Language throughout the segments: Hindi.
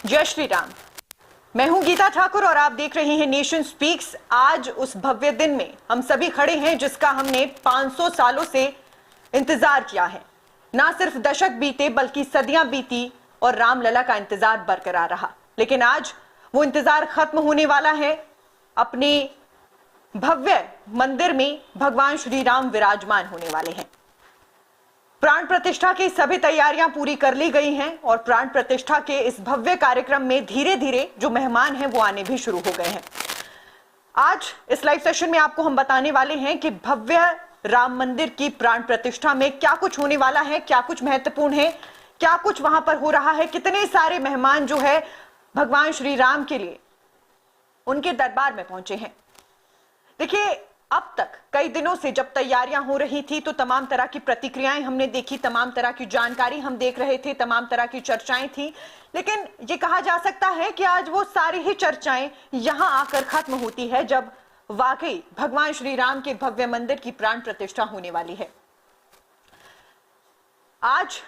जय श्री राम। मैं हूं गीता ठाकुर और आप देख रहे हैं नेशन स्पीक्स। आज उस भव्य दिन में हम सभी खड़े हैं जिसका हमने 500 सालों से इंतजार किया है। ना सिर्फ दशक बीते बल्कि सदियां बीती और रामलला का इंतजार बरकरार रहा, लेकिन आज वो इंतजार खत्म होने वाला है। अपने भव्य मंदिर में भगवान श्री राम विराजमान होने वाले हैं। प्राण प्रतिष्ठा की सभी तैयारियां पूरी कर ली गई हैं और प्राण प्रतिष्ठा के इस भव्य कार्यक्रम में धीरे धीरे जो मेहमान हैं वो आने भी शुरू हो गए हैं। आज इस लाइव सेशन में आपको हम बताने वाले हैं कि भव्य राम मंदिर की प्राण प्रतिष्ठा में क्या कुछ होने वाला है, क्या कुछ महत्वपूर्ण है, क्या कुछ वहां पर हो रहा है, कितने सारे मेहमान जो है भगवान श्री राम के लिए उनके दरबार में पहुंचे हैं। देखिए, अब तक कई दिनों से जब तैयारियां हो रही थी तो तमाम तरह की प्रतिक्रियाएं हमने देखी, तमाम तरह की जानकारी हम देख रहे थे, तमाम तरह की चर्चाएं थी, लेकिन ये कहा जा सकता है कि आज वो सारी ही चर्चाएं यहां आकर खत्म होती है जब वाकई भगवान श्री राम के भव्य मंदिर की प्राण प्रतिष्ठा होने वाली है। आज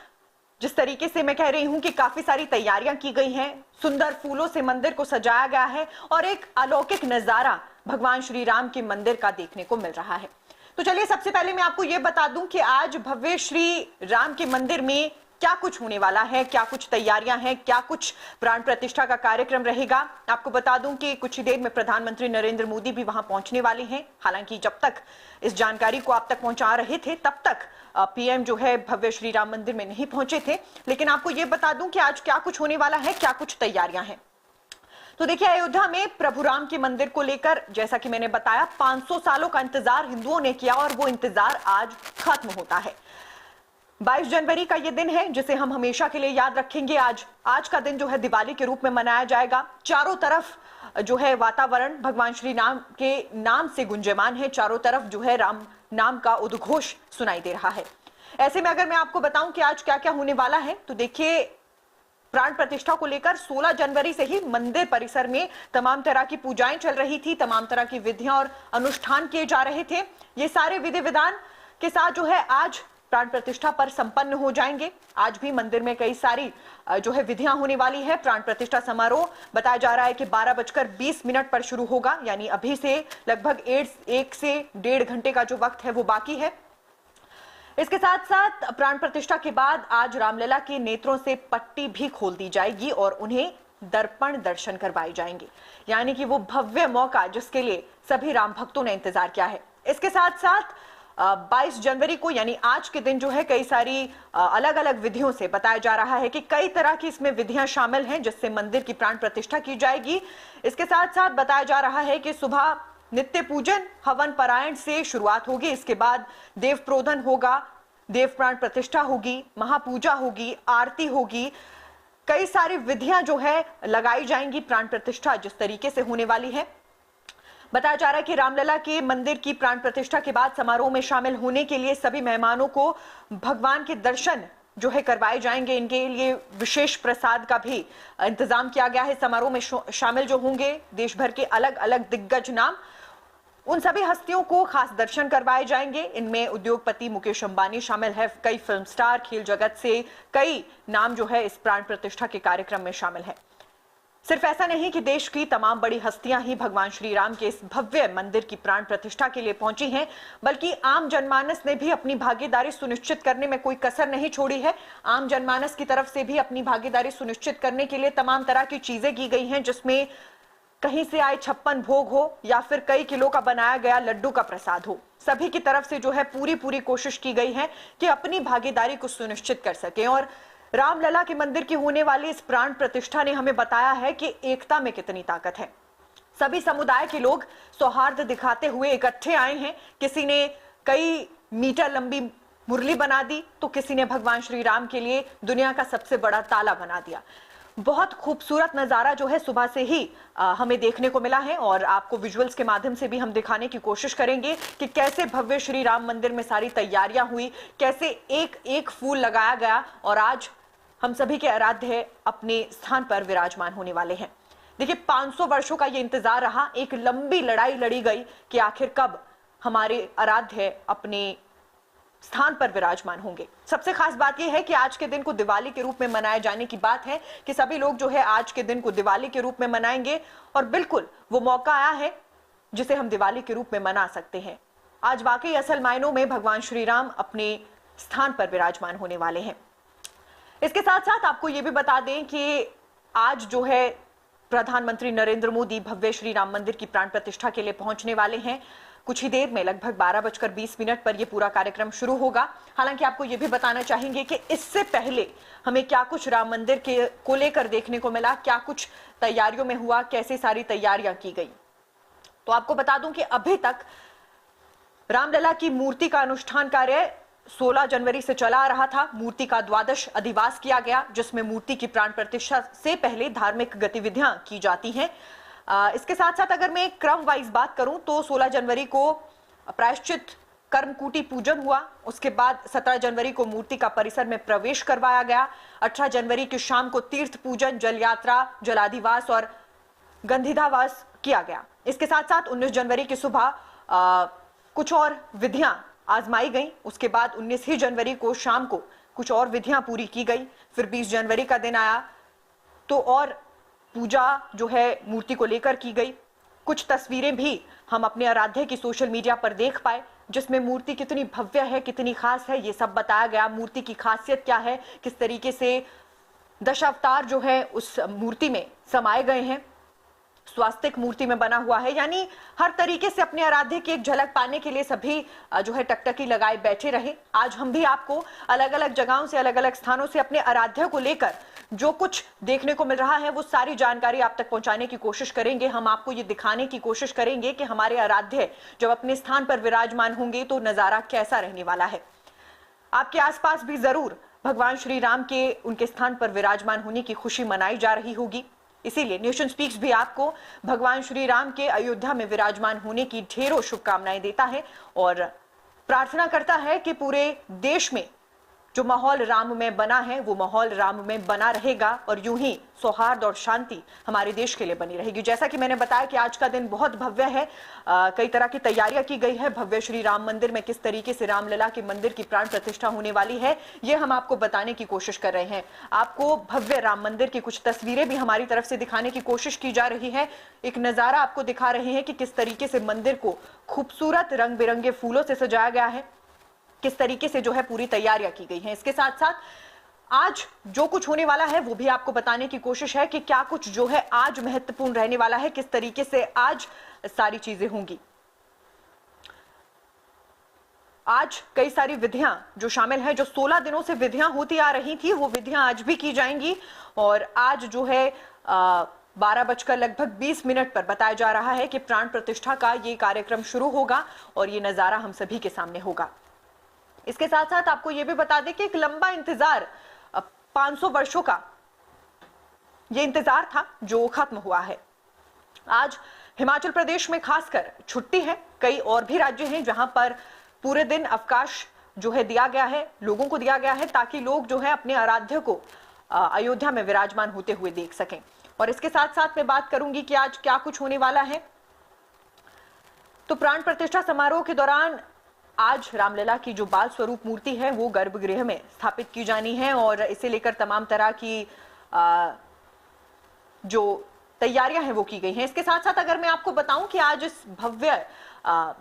जिस तरीके से मैं कह रही हूं कि काफी सारी तैयारियां की गई हैं, सुंदर फूलों से मंदिर को सजाया गया है और एक अलौकिक नजारा भगवान श्री राम के मंदिर का देखने को मिल रहा है। तो चलिए, सबसे पहले मैं आपको यह बता दूं कि आज भव्य श्री राम के मंदिर में क्या कुछ होने वाला है, क्या कुछ तैयारियां हैं, क्या कुछ प्राण प्रतिष्ठा का कार्यक्रम रहेगा। आपको बता दूं कि कुछ ही देर में प्रधानमंत्री नरेंद्र मोदी भी वहां पहुंचने वाले हैं। हालांकि जब तक इस जानकारी को आप तक पहुंचा रहे थे तब तक पीएम जो है भव्य श्री राम मंदिर में नहीं पहुंचे थे, लेकिन आपको यह बता दूं कि आज क्या कुछ होने वाला है, क्या कुछ तैयारियां हैं। तो देखिए, अयोध्या में प्रभु राम के मंदिर को लेकर जैसा कि मैंने बताया 500 सालों का इंतजार हिंदुओं ने किया और वो इंतजार आज खत्म होता है। 22 जनवरी का ये दिन है जिसे हम हमेशा के लिए याद रखेंगे। आज का दिन जो है दिवाली के रूप में मनाया जाएगा। चारों तरफ जो है वातावरण भगवान श्री राम के नाम से गुंजयमान है, चारों तरफ जो है राम नाम का उद्घोष सुनाई दे रहा है। ऐसे में अगर मैं आपको बताऊं कि आज क्या क्या होने वाला है तो देखिए, प्राण प्रतिष्ठा को लेकर 16 जनवरी से ही मंदिर परिसर में तमाम तरह की पूजाएं चल रही थी, तमाम तरह की विधियां और अनुष्ठान किए जा रहे थे। ये सारे विधि विधान के साथ जो है आज प्राण प्रतिष्ठा पर संपन्न हो जाएंगे। आज भी मंदिर में कई सारी जो है विधियां होने वाली है। प्राण प्रतिष्ठा समारोह बताया जा रहा है कि 12:20 पर शुरू होगा, यानी अभी से लगभग 1 से 1.5 घंटे का जो वक्त है वो बाकी है। इसके साथ साथ प्राण प्रतिष्ठा के बाद आज रामलला के नेत्रों से पट्टी भी खोल दी जाएगी और उन्हें दर्पण दर्शन करवाए जाएंगे, यानी कि वो भव्य मौका जिसके लिए सभी राम भक्तों ने इंतजार किया है। इसके साथ साथ 22 जनवरी को यानी आज के दिन जो है कई सारी अलग अलग विधियों से बताया जा रहा है कि कई तरह की इसमें विधियां शामिल हैं जिससे मंदिर की प्राण प्रतिष्ठा की जाएगी। इसके साथ साथ बताया जा रहा है कि सुबह नित्य पूजन हवन पारायण से शुरुआत होगी। इसके बाद देव प्रोधन होगा, देव प्राण प्रतिष्ठा होगी, महापूजा होगी, आरती होगी, कई सारी विधियां जो है लगाई जाएंगी। प्राण प्रतिष्ठा जिस तरीके से होने वाली है, बताया जा रहा है कि रामलला के मंदिर की प्राण प्रतिष्ठा के बाद समारोह में शामिल होने के लिए सभी मेहमानों को भगवान के दर्शन जो है करवाए जाएंगे। इनके लिए विशेष प्रसाद का भी इंतजाम किया गया है। समारोह में शामिल जो होंगे देश भर के अलग अलग दिग्गज नाम, उन सभी हस्तियों को खास दर्शन करवाए जाएंगे। इनमें उद्योगपति मुकेश अंबानी शामिल है, कई फिल्म स्टार, खेल जगत से कई नाम जो है इस प्राण प्रतिष्ठा के कार्यक्रम में शामिल है। सिर्फ ऐसा नहीं कि देश की तमाम बड़ी हस्तियां ही भगवान श्री राम के इस भव्य मंदिर की प्राण प्रतिष्ठा के लिए पहुंची हैं, बल्कि आम जनमानस ने भी अपनी भागीदारी सुनिश्चित करने में कोई कसर नहीं छोड़ी है। आम जनमानस की तरफ से भी अपनी भागीदारी सुनिश्चित करने के लिए तमाम तरह की चीजें की गई हैं, जिसमें कहीं से आए 56 भोग हो या फिर कई किलो का बनाया गया लड्डू का प्रसाद हो, सभी की तरफ से जो है पूरी कोशिश की गई है कि अपनी भागीदारी को सुनिश्चित कर सकें। और रामलला के मंदिर की होने वाली इस प्राण प्रतिष्ठा ने हमें बताया है कि एकता में कितनी ताकत है। सभी समुदाय के लोग सौहार्द दिखाते हुए इकट्ठे आए हैं। किसी ने कई मीटर लंबी मुरली बना दी तो किसी ने भगवान श्री राम के लिए दुनिया का सबसे बड़ा ताला बना दिया। बहुत खूबसूरत नजारा जो है सुबह से ही हमें देखने को मिला है और आपको विजुअल्स के माध्यम से भी हम दिखाने की कोशिश करेंगे कि कैसे भव्य श्री राम मंदिर में सारी तैयारियां हुई, कैसे एक एक फूल लगाया गया और आज हम सभी के आराध्य अपने स्थान पर विराजमान होने वाले हैं। देखिए, 500 वर्षों का ये इंतजार रहा, एक लंबी लड़ाई लड़ी गई कि आखिर कब हमारे आराध्य अपने स्थान पर विराजमान होंगे। सबसे खास बात यह है कि आज के दिन को दिवाली के रूप में मनाए जाने की बात है कि सभी लोग जो है आज के दिन को दिवाली के रूप में मनाएंगे और बिल्कुल वो मौका आया है जिसे हम दिवाली के रूप में मना सकते हैं। आज वाकई असल मायनों में भगवान श्री राम अपने स्थान पर विराजमान होने वाले हैं। इसके साथ साथ आपको यह भी बता दें कि आज जो है प्रधानमंत्री नरेंद्र मोदी भव्य श्री राम मंदिर की प्राण प्रतिष्ठा के लिए पहुंचने वाले हैं। कुछ ही देर में लगभग 12:20 पर यह पूरा कार्यक्रम शुरू होगा। हालांकि आपको यह भी बताना चाहेंगे कि इससे पहले हमें क्या कुछ राम मंदिर के को लेकर देखने को मिला, क्या कुछ तैयारियों में हुआ, कैसे सारी तैयारियां की गई। तो आपको बता दूं कि अभी तक रामलला की मूर्ति का अनुष्ठान कार्य 16 जनवरी से चला आ रहा था। मूर्ति का द्वादश अधिवास किया गया, जिसमें मूर्ति की प्राण प्रतिष्ठा से पहले धार्मिक गतिविधियां की जाती हैं। इसके साथ साथ अगर मैं क्रम वाइज बात करूं तो 16 जनवरी को प्रायश्चित कर्मकूटी पूजन हुआ। उसके बाद 17 जनवरी को मूर्ति का परिसर में प्रवेश करवाया गया। 18 जनवरी की शाम को तीर्थ पूजन, जल यात्रा, जलाधिवास और गंधिधावास किया गया। इसके साथ साथ 19 जनवरी की सुबह कुछ और विधियां आजमाई गई। उसके बाद 19 ही जनवरी को शाम को कुछ और विधियां पूरी की गई। फिर 20 जनवरी का दिन आया तो और पूजा जो है मूर्ति को लेकर की गई। कुछ तस्वीरें भी हम अपने आराध्य की सोशल मीडिया पर देख पाए, जिसमें मूर्ति कितनी भव्य है, कितनी खास है, ये सब बताया गया। मूर्ति की खासियत क्या है, किस तरीके से दशावतार जो है उस मूर्ति में समाये गए हैं, स्वास्तिक मूर्ति में बना हुआ है। यानी हर तरीके से अपने आराध्य की एक झलक पाने के लिए सभी जो है टकटकी लगाए बैठे रहे। आज हम भी आपको अलग अलग जगहों से, अलग अलग स्थानों से अपने आराध्य को लेकर जो कुछ देखने को मिल रहा है वो सारी जानकारी आप तक पहुंचाने की कोशिश करेंगे। हम आपको ये दिखाने की कोशिश करेंगे कि हमारे आराध्य जब अपने स्थान पर विराजमान होंगे तो नजारा कैसा रहने वाला है। आपके आसपास भी जरूर भगवान श्री राम के उनके स्थान पर विराजमान होने की खुशी मनाई जा रही होगी। इसीलिए नेशन स्पीक्स भी आपको भगवान श्री राम के अयोध्या में विराजमान होने की ढेरों शुभकामनाएं देता है और प्रार्थना करता है कि पूरे देश में जो माहौल राम में बना है वो माहौल राम में बना रहेगा और यूं ही सौहार्द और शांति हमारे देश के लिए बनी रहेगी। जैसा कि मैंने बताया कि आज का दिन बहुत भव्य है। कई तरह की तैयारियां की गई है। भव्य श्री राम मंदिर में किस तरीके से रामलला के मंदिर की प्राण प्रतिष्ठा होने वाली है ये हम आपको बताने की कोशिश कर रहे हैं। आपको भव्य राम मंदिर की कुछ तस्वीरें भी हमारी तरफ से दिखाने की कोशिश की जा रही है। एक नजारा आपको दिखा रहे हैं कि किस तरीके से मंदिर को खूबसूरत रंग बिरंगे फूलों से सजाया गया है, किस तरीके से जो है पूरी तैयारियां की गई हैं। इसके साथ साथ आज जो कुछ होने वाला है वो भी आपको बताने की कोशिश है कि क्या कुछ जो है आज महत्वपूर्ण रहने वाला है, किस तरीके से आज सारी चीजें होंगी। आज कई सारी विधियां जो शामिल है, जो 16 दिनों से विधियां होती आ रही थी वो विधियां आज भी की जाएंगी। और आज जो है 12:20 पर बताया जा रहा है कि प्राण प्रतिष्ठा का ये कार्यक्रम शुरू होगा और ये नजारा हम सभी के सामने होगा। इसके साथ साथ आपको यह भी बता दें कि एक लंबा इंतजार 500 वर्षों का यह इंतजार था जो खत्म हुआ है। आज हिमाचल प्रदेश में खासकर छुट्टी है। कई और भी राज्य हैं जहां पर पूरे दिन अवकाश जो है दिया गया है, लोगों को दिया गया है ताकि लोग जो है अपने आराध्य को अयोध्या में विराजमान होते हुए देख सकें। और इसके साथ साथ मैं बात करूंगी कि आज क्या कुछ होने वाला है। तो प्राण प्रतिष्ठा समारोह के दौरान आज रामलला की जो बाल स्वरूप मूर्ति है वो गर्भगृह में स्थापित की जानी है और इसे लेकर तमाम तरह की जो तैयारियां हैं वो की गई हैं। इसके साथ साथ अगर मैं आपको बताऊं कि आज इस भव्य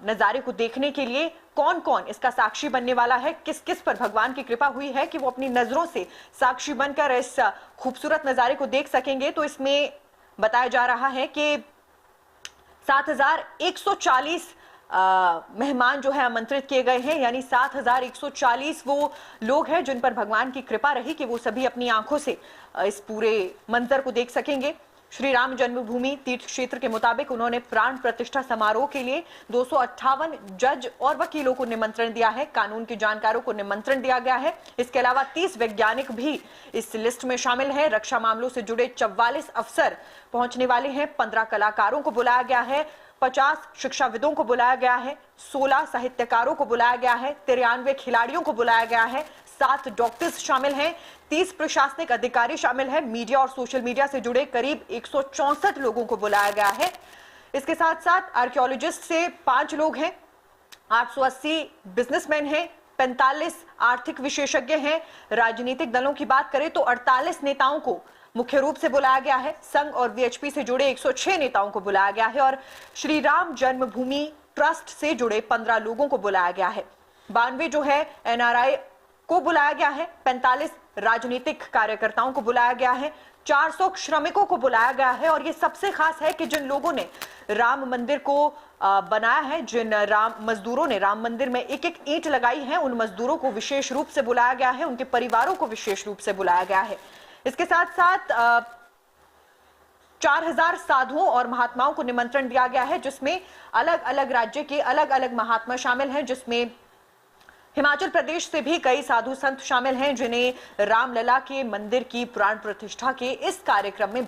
नजारे को देखने के लिए कौन कौन इसका साक्षी बनने वाला है, किस किस पर भगवान की कृपा हुई है कि वो अपनी नजरों से साक्षी बनकर इस खूबसूरत नजारे को देख सकेंगे, तो इसमें बताया जा रहा है कि 7140 मेहमान जो है आमंत्रित किए गए हैं। यानी 7140 वो लोग हैं जिन पर भगवान की कृपा रही कि वो सभी अपनी आंखों से इस पूरे मंजर को देख सकेंगे। श्री राम जन्मभूमि तीर्थ क्षेत्र के मुताबिक उन्होंने प्राण प्रतिष्ठा समारोह के लिए 258 जज और वकीलों को निमंत्रण दिया है, कानून के जानकारों को निमंत्रण दिया गया है। इसके अलावा 30 वैज्ञानिक भी इस लिस्ट में शामिल है। रक्षा मामलों से जुड़े 44 अफसर पहुंचने वाले हैं। 15 कलाकारों को बुलाया गया है, 50 शिक्षाविदों को बुलाया गया है, 16 साहित्यकारों को बुलाया गया है, 93 खिलाड़ियों को बुलाया गया है, 7 डॉक्टर्स शामिल हैं, 30 प्रशासनिक अधिकारी शामिल हैं, मीडिया और सोशल मीडिया से जुड़े करीब 164 लोगों को बुलाया गया है। इसके साथ साथ आर्कियोलॉजिस्ट से 5 लोग हैं, 880 बिजनेसमैन हैं, 45 आर्थिक विशेषज्ञ हैं। राजनीतिक दलों की बात करें तो 48 नेताओं को मुख्य रूप से बुलाया गया है। संघ और वीएचपी से जुड़े 106 नेताओं को बुलाया गया है और श्री राम जन्मभूमि ट्रस्ट से जुड़े 15 लोगों को बुलाया गया है। 92 जो है एनआरआई को बुलाया गया है। 45 राजनीतिक कार्यकर्ताओं को बुलाया गया है। 400 श्रमिकों को बुलाया गया है। और ये सबसे खास है कि जिन लोगों ने राम मंदिर को बनाया है, जिन मजदूरों ने राम मंदिर में एक एक ईंट लगाई है, उन मजदूरों को विशेष रूप से बुलाया गया है। उनके परिवारों को विशेष रूप से बुलाया गया है। इसके साथ साथ 4000 साधुओं और महात्माओं को निमंत्रण दिया गया है, जिसमें अलग अलग राज्य के अलग अलग महात्मा शामिल हैं, जिसमें हिमाचल प्रदेश से भी कई साधु संत शामिल हैं, जिन्हें रामलला के मंदिर की प्राण प्रतिष्ठा के इस कार्यक्रम में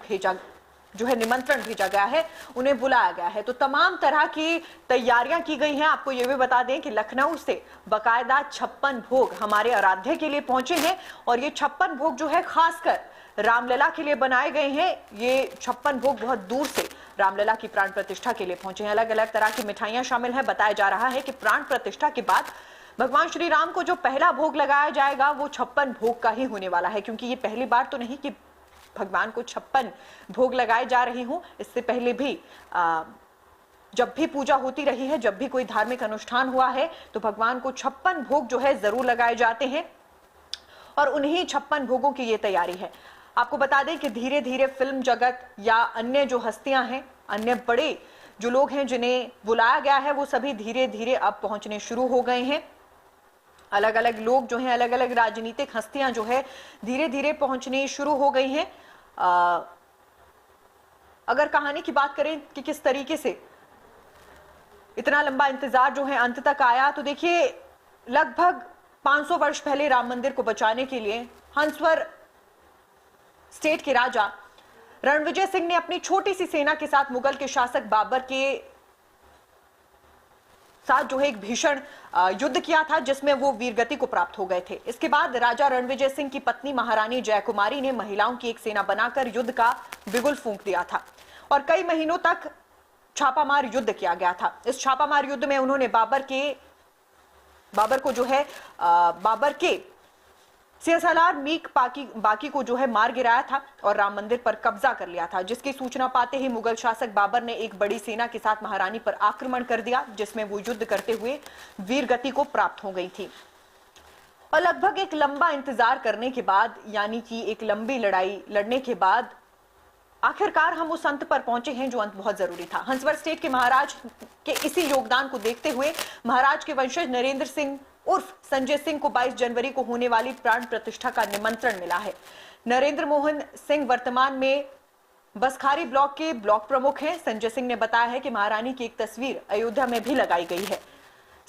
निमंत्रण भेजा गया है, उन्हें बुलाया गया है। तो तमाम तरह की तैयारियां की गई हैं। आपको यह भी बता दें कि लखनऊ से बकायदा 56 भोग हमारे आराध्य के लिए पहुंचे हैं और ये 56 भोग जो है खासकर रामलला के लिए बनाए गए हैं। ये 56 भोग बहुत दूर से रामलला की प्राण प्रतिष्ठा के लिए पहुंचे हैं। अलग अलग तरह की मिठाइयां शामिल हैं। बताया जा रहा है कि प्राण प्रतिष्ठा के बाद भगवान श्री राम को जो पहला भोग लगाया जाएगा वो 56 भोग का ही होने वाला है, क्योंकि ये पहली बार तो नहीं कि भगवान को 56 भोग लगाए जा रहे हों। इससे पहले भी जब भी पूजा होती रही है, जब भी कोई धार्मिक अनुष्ठान हुआ है, तो भगवान को 56 भोग जो है जरूर लगाए जाते हैं और उन्हीं 56 भोगों की ये तैयारी है। आपको बता दें कि धीरे धीरे फिल्म जगत या अन्य जो हस्तियां हैं, अन्य बड़े जो लोग हैं जिन्हें बुलाया गया है, वो सभी धीरे धीरे अब पहुंचने शुरू हो गए हैं। अलग अलग लोग जो हैं, अलग अलग राजनीतिक हस्तियां जो है धीरे धीरे पहुंचनी शुरू हो गई हैं। अगर कहानी की बात करें कि किस तरीके से इतना लंबा इंतजार जो है अंत तक आया, तो देखिए लगभग 500 वर्ष पहले राम मंदिर को बचाने के लिए हंसवर स्टेट के राजा रणविजय सिंह ने अपनी छोटी सी सेना के साथ मुगल के शासक बाबर के साथ जो है एक भीषण युद्ध किया था, जिसमें वो वीरगति को प्राप्त हो गए थे। इसके बाद राजा रणविजय सिंह की पत्नी महारानी जयकुमारी ने महिलाओं की एक सेना बनाकर युद्ध का बिगुल फूंक दिया था और कई महीनों तक छापामार युद्ध किया गया था। इस छापामार युद्ध में उन्होंने बाबर के सियासलार मीक बाकी को जो है मार गिराया था और राम मंदिर पर कब्जा कर लिया था, जिसकी सूचना पाते ही मुगल शासक बाबर ने एक बड़ी सेना के साथ महारानी पर आक्रमण कर दिया, जिसमें वो युद्ध करते हुए वीरगति को प्राप्त हो गई थी। और लगभग एक लंबा इंतजार करने के बाद, यानी कि एक लंबी लड़ाई लड़ने के बाद आखिरकार हम उस अंत पर पहुंचे हैं जो अंत बहुत जरूरी था। हंसवर स्टेट के महाराज के इसी योगदान को देखते हुए महाराज के वंशज नरेंद्र सिंह उर्फ संजय सिंह को 22 जनवरी को होने वाली प्राण प्रतिष्ठा का निमंत्रण मिला है। नरेंद्र मोहन सिंह वर्तमान में बसखारी ब्लॉक के ब्लॉक प्रमुख हैं। संजय सिंह ने बताया है कि महारानी की एक तस्वीर अयोध्या में भी लगाई गई है।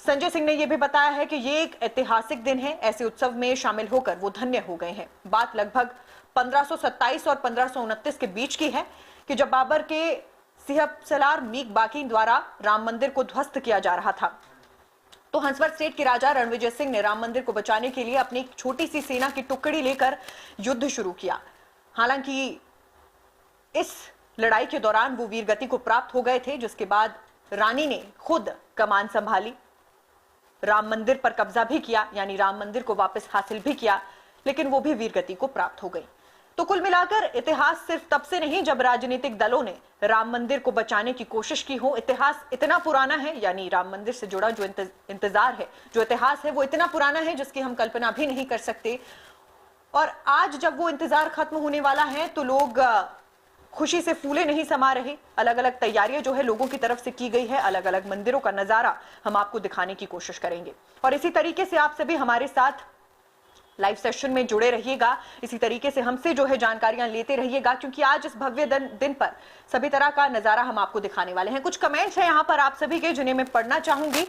संजय सिंह ने यह भी बताया है कि ये एक ऐतिहासिक दिन है, ऐसे उत्सव में शामिल होकर वो धन्य हो गए हैं। बात लगभग 1527 और 1529 के बीच की है कि जब बाबर के सिहपसलार मीक बाकी द्वारा राम मंदिर को ध्वस्त किया जा रहा था, तो हंसवर स्टेट के राजा रणविजय सिंह ने राम मंदिर को बचाने के लिए अपनी एक छोटी सी सेना की टुकड़ी लेकर युद्ध शुरू किया। हालांकि इस लड़ाई के दौरान वो वीरगति को प्राप्त हो गए थे, जिसके बाद रानी ने खुद कमान संभाली, राम मंदिर पर कब्जा भी किया, यानी राम मंदिर को वापस हासिल भी किया, लेकिन वो भी वीरगति को प्राप्त हो गई। तो कुल मिलाकर इतिहास सिर्फ तब से नहीं जब राजनीतिक दलों ने राम मंदिर को बचाने की कोशिश की हो। इतिहास इतना पुराना है, यानी राम मंदिर से जुड़ा जो इंतजार है, जो इतिहास है, वो इतना पुराना है जिसकी हम कल्पना भी नहीं कर सकते। और आज जब वो इंतजार खत्म होने वाला है तो लोग खुशी से फूले नहीं समा रहे। अलग अलग तैयारियां जो है लोगों की तरफ से की गई है। अलग अलग मंदिरों का नजारा हम आपको दिखाने की कोशिश करेंगे और इसी तरीके से आप सभी हमारे साथ लाइव सेशन में जुड़े रहिएगा। इसी तरीके से हमसे जो है जानकारियां लेते रहिएगा, क्योंकि आज इस भव्य दिन पर सभी तरह का नजारा हम आपको दिखाने वाले हैं। कुछ कमेंट्स हैं यहाँ पर आप सभी के, जिन्हें मैं पढ़ना चाहूंगी।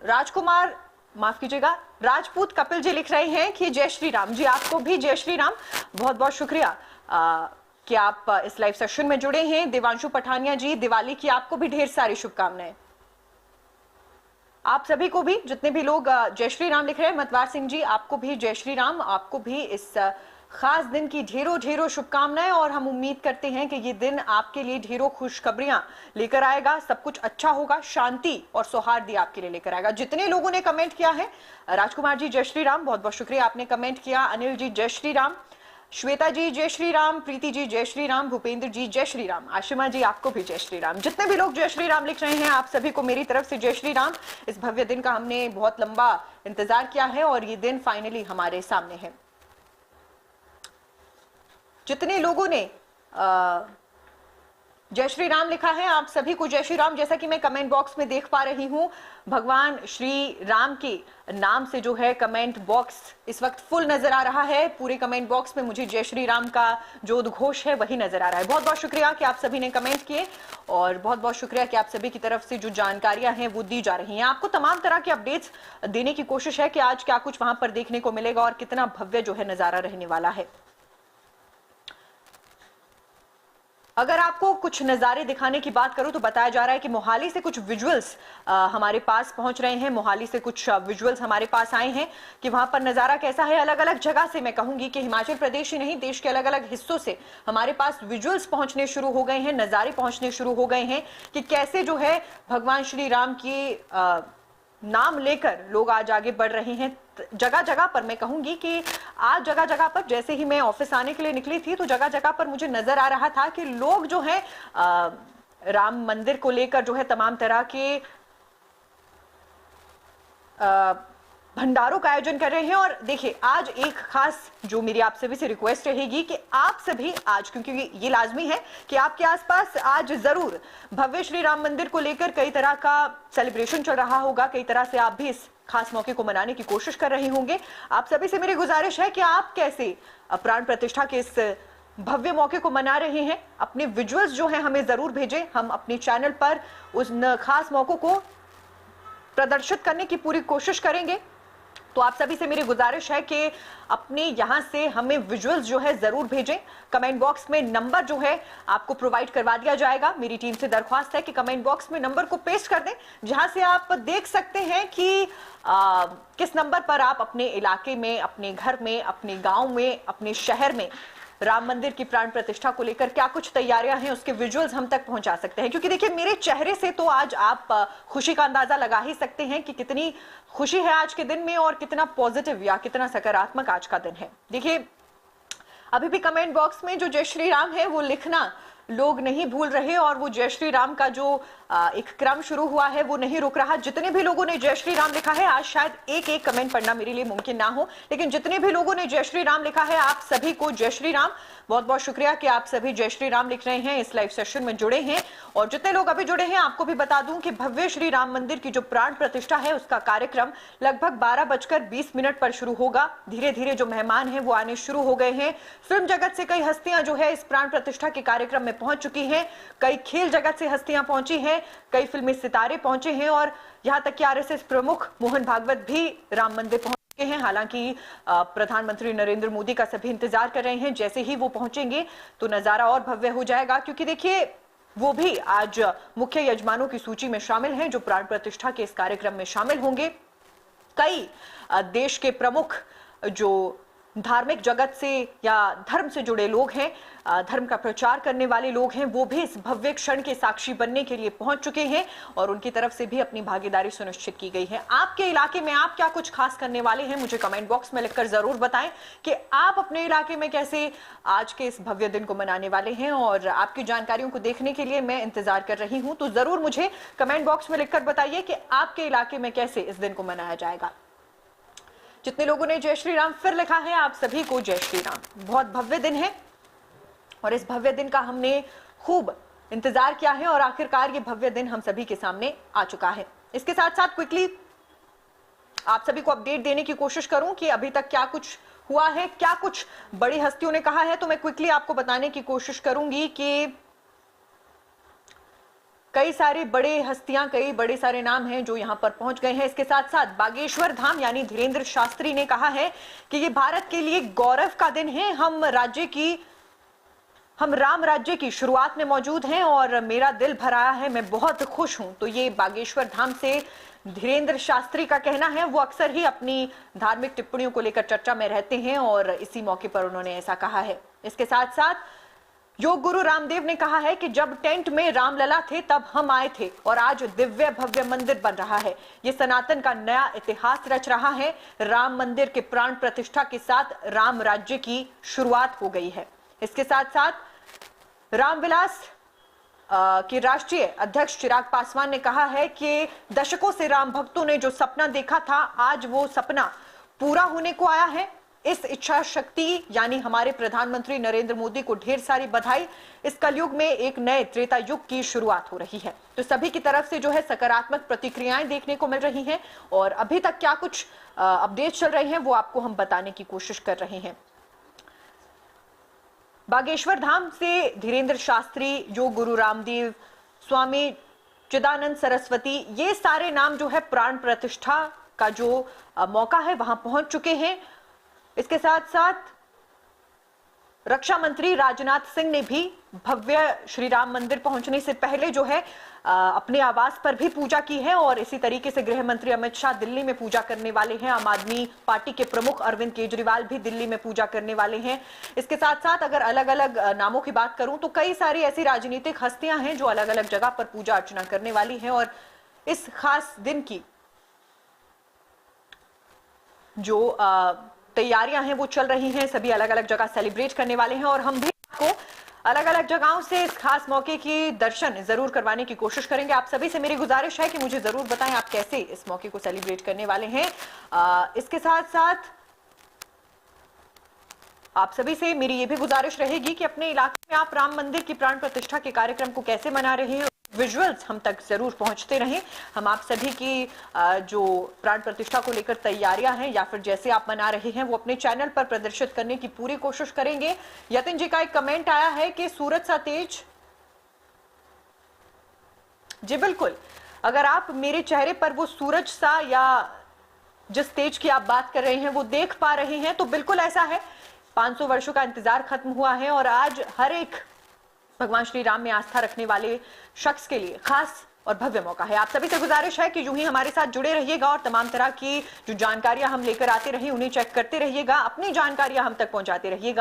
राजकुमार, माफ कीजिएगा, राजपूत कपिल जी लिख रहे हैं कि जय श्री राम। जी आपको भी जय श्री राम, बहुत बहुत शुक्रिया कि आप इस लाइव सेशन में जुड़े हैं। देवांशु पठानिया जी, दिवाली की आपको भी ढेर सारी शुभकामनाएं। आप सभी को भी, जितने भी लोग जय श्री राम लिख रहे हैं, मतवार सिंह जी आपको भी जय श्री राम, आपको भी इस खास दिन की ढेरों ढेरों शुभकामनाएं और हम उम्मीद करते हैं कि ये दिन आपके लिए ढेरों खुशखबरियां लेकर आएगा, सब कुछ अच्छा होगा, शांति और सौहार्द आपके लिए लेकर आएगा। जितने लोगों ने कमेंट किया है, राजकुमार जी जय श्री राम, बहुत बहुत शुक्रिया आपने कमेंट किया। अनिल जी जय श्री राम, श्वेता जी जय श्री राम, प्रीति जी जय श्री राम, भूपेंद्र जी जय श्री राम, आशिमा जी आपको भी जय श्री राम। जितने भी लोग जय श्री राम लिख रहे हैं, आप सभी को मेरी तरफ से जय श्री राम। इस भव्य दिन का हमने बहुत लंबा इंतजार किया है और ये दिन फाइनली हमारे सामने है। जितने लोगों ने जय श्री राम लिखा है, आप सभी को जय श्री राम। जैसा कि मैं कमेंट बॉक्स में देख पा रही हूं, भगवान श्री राम के नाम से जो है कमेंट बॉक्स इस वक्त फुल नजर आ रहा है। पूरे कमेंट बॉक्स में मुझे जय श्री राम का जो उद्घोष है वही नजर आ रहा है। बहुत बहुत शुक्रिया कि आप सभी ने कमेंट किए और बहुत बहुत शुक्रिया कि आप सभी की तरफ से जो जानकारियां हैं वो दी जा रही हैं। आपको तमाम तरह के अपडेट्स देने की कोशिश है कि आज क्या कुछ वहां पर देखने को मिलेगा और कितना भव्य जो है नजारा रहने वाला है। अगर आपको कुछ नज़ारे दिखाने की बात करूं तो बताया जा रहा है कि मोहाली से कुछ विजुअल्स हमारे पास पहुंच रहे हैं। मोहाली से कुछ विजुअल्स हमारे पास आए हैं कि वहां पर नज़ारा कैसा है। अलग अलग जगह से, मैं कहूंगी कि हिमाचल प्रदेश ही नहीं, देश के अलग अलग हिस्सों से हमारे पास विजुअल्स पहुंचने शुरू हो गए हैं, नज़ारे पहुंचने शुरू हो गए हैं कि कैसे जो है भगवान श्री राम की नाम लेकर लोग आज आगे बढ़ रहे हैं। जगह जगह पर मैं कहूंगी कि आज जगह जगह पर, जैसे ही मैं ऑफिस आने के लिए निकली थी तो जगह जगह पर मुझे नजर आ रहा था कि लोग जो है राम मंदिर को लेकर जो है तमाम तरह के भंडारों का आयोजन कर रहे हैं। और देखिए, आज एक खास जो मेरी आप सभी से रिक्वेस्ट रहेगी कि आप सभी आज, क्योंकि ये लाजमी है कि आपके आसपास आज जरूर भव्य श्री राम मंदिर को लेकर कई तरह का सेलिब्रेशन चल रहा होगा, कई तरह से आप भी इस खास मौके को मनाने की कोशिश कर रहे होंगे। आप सभी से मेरी गुजारिश है कि आप कैसे प्राण प्रतिष्ठा के इस भव्य मौके को मना रहे हैं, अपने विजुअल्स जो है हमें जरूर भेजें। हम अपने चैनल पर उस खास मौकों को प्रदर्शित करने की पूरी कोशिश करेंगे। तो आप सभी से मेरी गुजारिश है कि अपने यहां से हमें विजुअल्स जो है जरूर भेजें। कमेंट बॉक्स में नंबर जो है आपको प्रोवाइड करवा दिया जाएगा। मेरी टीम से दरख्वास्त है कि कमेंट बॉक्स में नंबर को पेस्ट कर दें, जहां से आप देख सकते हैं कि किस नंबर पर आप अपने इलाके में, अपने घर में, अपने गांव में, अपने शहर में राम मंदिर की प्राण प्रतिष्ठा को लेकर क्या कुछ तैयारियां हैं उसके विजुअल्स हम तक पहुंचा सकते हैं। क्योंकि देखिए, मेरे चेहरे से तो आज आप खुशी का अंदाजा लगा ही सकते हैं कि कितनी खुशी है आज के दिन में और कितना पॉजिटिव या कितना सकारात्मक आज का दिन है। देखिए, अभी भी कमेंट बॉक्स में जो जय श्री राम है वो लिखना लोग नहीं भूल रहे और वो जय श्री राम का जो एक क्रम शुरू हुआ है वो नहीं रुक रहा। जितने भी लोगों ने जय श्री राम लिखा है, आज शायद एक एक कमेंट पढ़ना मेरे लिए मुमकिन ना हो, लेकिन जितने भी लोगों ने जय श्री राम लिखा है, आप सभी को जय श्री राम। बहुत बहुत शुक्रिया कि आप सभी जय श्री राम लिख रहे हैं, इस लाइव सेशन में जुड़े हैं। और जितने लोग अभी जुड़े हैं, आपको भी बता दूं कि भव्य श्री राम मंदिर की जो प्राण प्रतिष्ठा है उसका कार्यक्रम लगभग 12:20 पर शुरू होगा। धीरे धीरे जो मेहमान हैं वो आने शुरू हो गए हैं। फिल्म जगत से कई हस्तियां जो है इस प्राण प्रतिष्ठा के कार्यक्रम में पहुंच चुकी हैं, कई खेल जगत से हस्तियां पहुंची हैं, कई फिल्मी सितारे पहुंचे हैं और यहां तक कि आरएसएस प्रमुख मोहन भागवत भी राम मंदिर पहुंच चुके हैं। हालांकि प्रधानमंत्री नरेंद्र मोदी का सभी इंतजार कर रहे हैं, जैसे ही वो पहुंचेंगे तो नजारा और भव्य हो जाएगा। क्योंकि देखिए, वो भी आज मुख्य यजमानों की सूची में शामिल हैं जो प्राण प्रतिष्ठा के इस कार्यक्रम में शामिल होंगे। कई देश के प्रमुख जो धार्मिक जगत से या धर्म से जुड़े लोग हैं, धर्म का प्रचार करने वाले लोग हैं, वो भी इस भव्य क्षण के साक्षी बनने के लिए पहुंच चुके हैं और उनकी तरफ से भी अपनी भागीदारी सुनिश्चित की गई है। आपके इलाके में आप क्या कुछ खास करने वाले हैं, मुझे कमेंट बॉक्स में लिखकर जरूर बताएं कि आप अपने इलाके में कैसे आज के इस भव्य दिन को मनाने वाले हैं। और आपकी जानकारियों को देखने के लिए मैं इंतजार कर रही हूं, तो जरूर मुझे कमेंट बॉक्स में लिखकर बताइए कि आपके इलाके में कैसे इस दिन को मनाया जाएगा। जितने लोगों ने जय श्री राम फिर लिखा है, आप सभी को जय श्री राम। बहुत भव्य दिन है और इस भव्य दिन का हमने खूब इंतजार किया है और आखिरकार ये भव्य दिन हम सभी के सामने आ चुका है। इसके साथ साथ क्विकली आप सभी को अपडेट देने की कोशिश करूं कि अभी तक क्या कुछ हुआ है, क्या कुछ बड़ी हस्तियों ने कहा है, तो मैं क्विकली आपको बताने की कोशिश करूंगी कि कई सारे बड़े हस्तियां, कई बड़े सारे नाम हैं जो यहां पर पहुंच गए हैं। इसके साथ साथ बागेश्वर धाम यानी धीरेन्द्र शास्त्री ने कहा है कि ये भारत के लिए गौरव का दिन है, हम राज्य की हम राम राज्य की शुरुआत में मौजूद हैं और मेरा दिल भर आया है, मैं बहुत खुश हूं। तो ये बागेश्वर धाम से धीरेन्द्र शास्त्री का कहना है। वो अक्सर ही अपनी धार्मिक टिप्पणियों को लेकर चर्चा में रहते हैं और इसी मौके पर उन्होंने ऐसा कहा है। इसके साथ साथ योग गुरु रामदेव ने कहा है कि जब टेंट में रामलला थे तब हम आए थे और आज दिव्य भव्य मंदिर बन रहा है। ये सनातन का नया इतिहास रच रहा है। राम मंदिर के प्राण प्रतिष्ठा के साथ राम राज्य की शुरुआत हो गई है। इसके साथ साथ रामविलास के राष्ट्रीय अध्यक्ष चिराग पासवान ने कहा है कि दशकों से राम भक्तों ने जो सपना देखा था, आज वो सपना पूरा होने को आया है। इस इच्छा शक्ति यानी हमारे प्रधानमंत्री नरेंद्र मोदी को ढेर सारी बधाई। इस कलयुग में एक नए त्रेता युग की शुरुआत हो रही है। तो सभी की तरफ से जो है सकारात्मक प्रतिक्रियाएं देखने को मिल रही हैं और अभी तक क्या कुछ अपडेट चल रहे हैं वो आपको हम बताने की कोशिश कर रहे हैं। बागेश्वर धाम से धीरेन्द्र शास्त्री, योग गुरु रामदेव, स्वामी चिदानंद सरस्वती, ये सारे नाम जो है प्राण प्रतिष्ठा का जो मौका है वहां पहुंच चुके हैं। इसके साथ साथ रक्षा मंत्री राजनाथ सिंह ने भी भव्य श्री राम मंदिर पहुंचने से पहले जो है अपने आवास पर भी पूजा की है और इसी तरीके से गृह मंत्री अमित शाह दिल्ली में पूजा करने वाले हैं। आम आदमी पार्टी के प्रमुख अरविंद केजरीवाल भी दिल्ली में पूजा करने वाले हैं। इसके साथ साथ अगर अलग अलग नामों की बात करूं तो कई सारी ऐसी राजनीतिक हस्तियां हैं जो अलग अलग जगह पर पूजा अर्चना करने वाली हैं और इस खास दिन की जो तैयारियां हैं वो चल रही हैं। सभी अलग अलग जगह सेलिब्रेट करने वाले हैं और हम भी आपको अलग अलग जगहों से इस खास मौके की दर्शन जरूर करवाने की कोशिश करेंगे। आप सभी से मेरी गुजारिश है कि मुझे जरूर बताएं आप कैसे इस मौके को सेलिब्रेट करने वाले हैं। इसके साथ साथ आप सभी से मेरी ये भी गुजारिश रहेगी कि अपने इलाके में आप राम मंदिर की प्राण प्रतिष्ठा के कार्यक्रम को कैसे मना रहे हैं, विजुअल्स हम तक जरूर पहुंचते रहें। हम आप सभी की जो प्राण प्रतिष्ठा को लेकर तैयारियां हैं या फिर जैसे आप मना रहे हैं वो अपने चैनल पर प्रदर्शित करने की पूरी कोशिश करेंगे। यतिन जी का एक कमेंट आया है कि सूरज सा तेज, जी बिल्कुल, अगर आप मेरे चेहरे पर वो सूरज सा या जिस तेज की आप बात कर रहे हैं वो देख पा रहे हैं तो बिल्कुल ऐसा है। 500 वर्षों का इंतजार खत्म हुआ है और आज हर एक भगवान श्री राम में आस्था रखने वाले शख्स के लिए खास और भव्य मौका है। आप सभी से गुजारिश है कि यूं ही हमारे साथ जुड़े रहिएगा और तमाम तरह की जो जानकारियां हम लेकर आते रहे उन्हें चेक करते रहिएगा, अपनी जानकारियां हम तक पहुंचाते रहिएगा।